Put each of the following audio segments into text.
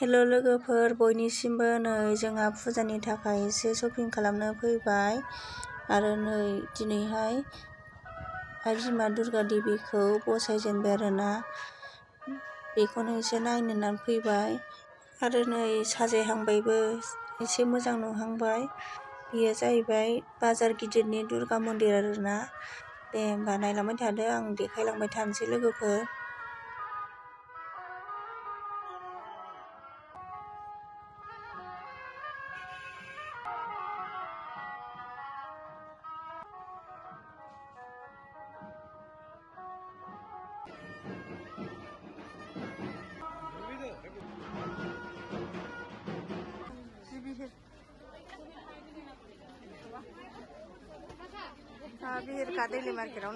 हेल' लोगोफोर, बयनिसिमबो नै जोंहा फुजानि थाखाय एसे शपिं खालामनो फैबाय आरो नै दिनैहाय आइ बिमा दुर्गा देबिखौ बसायजेनबाय आरोना, बेखौनो एसे नायनो होननानै फैबाय आरो नै साजायहांबायबो, एसे मोजां नुहांबाय। बेयो जाहैबाय बाजार गिदिरनि दुर्गा मन्दिर आरोना। दे होमबा नायलांबाय थादो, आं देखायलांबाय थानोसै लोगोफोर। बिहिरका दैलि मार्केटाव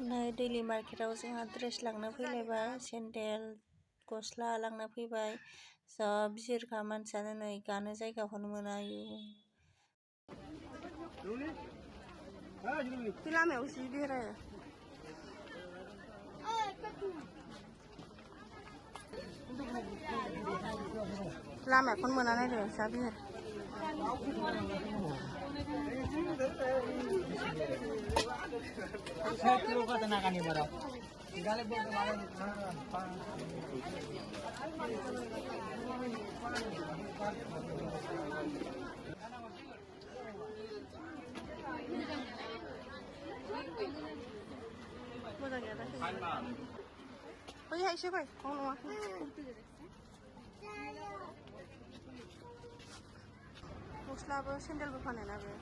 नै दैलि मार्केटाव जोंहा ड्रेस लांनो फैलायबाय, सेन्देल गस्ला लांनो फैबाय। जा बिहिरखा मानसियानो नै गानो जायगाखौनो मोना। लामायाव जि बिहिर लामाखौनो मोना नायदो जा बिहिर। मोजां गैया दा बैहायसो फै, नङा गस्लाबो सेन्देलबो फानो ना बे।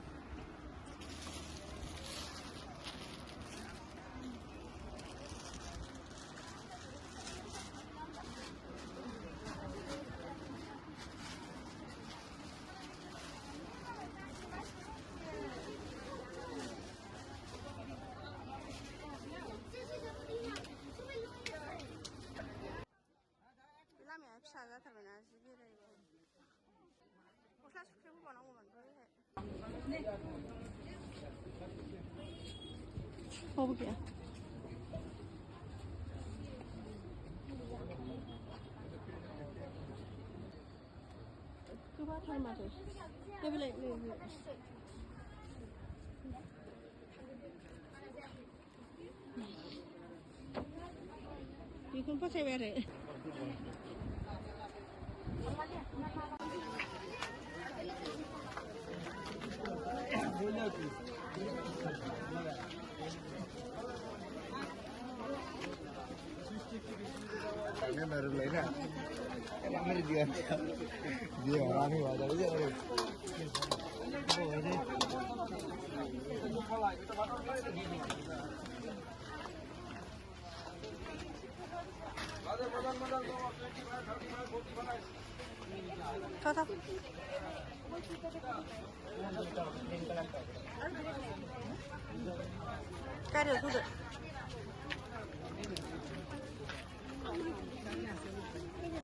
लामाया फिसा जाथारबायना जि बेरायबो गस्ला सुख्रेम होबावनांगौमोन बावबो गैया। गोबाथार माथो बेलाय बेखौनो फसायबाय आरो Ini baru lainnya, emang ini dia orang ini wajar aja orang. Tahu. Cari dulu.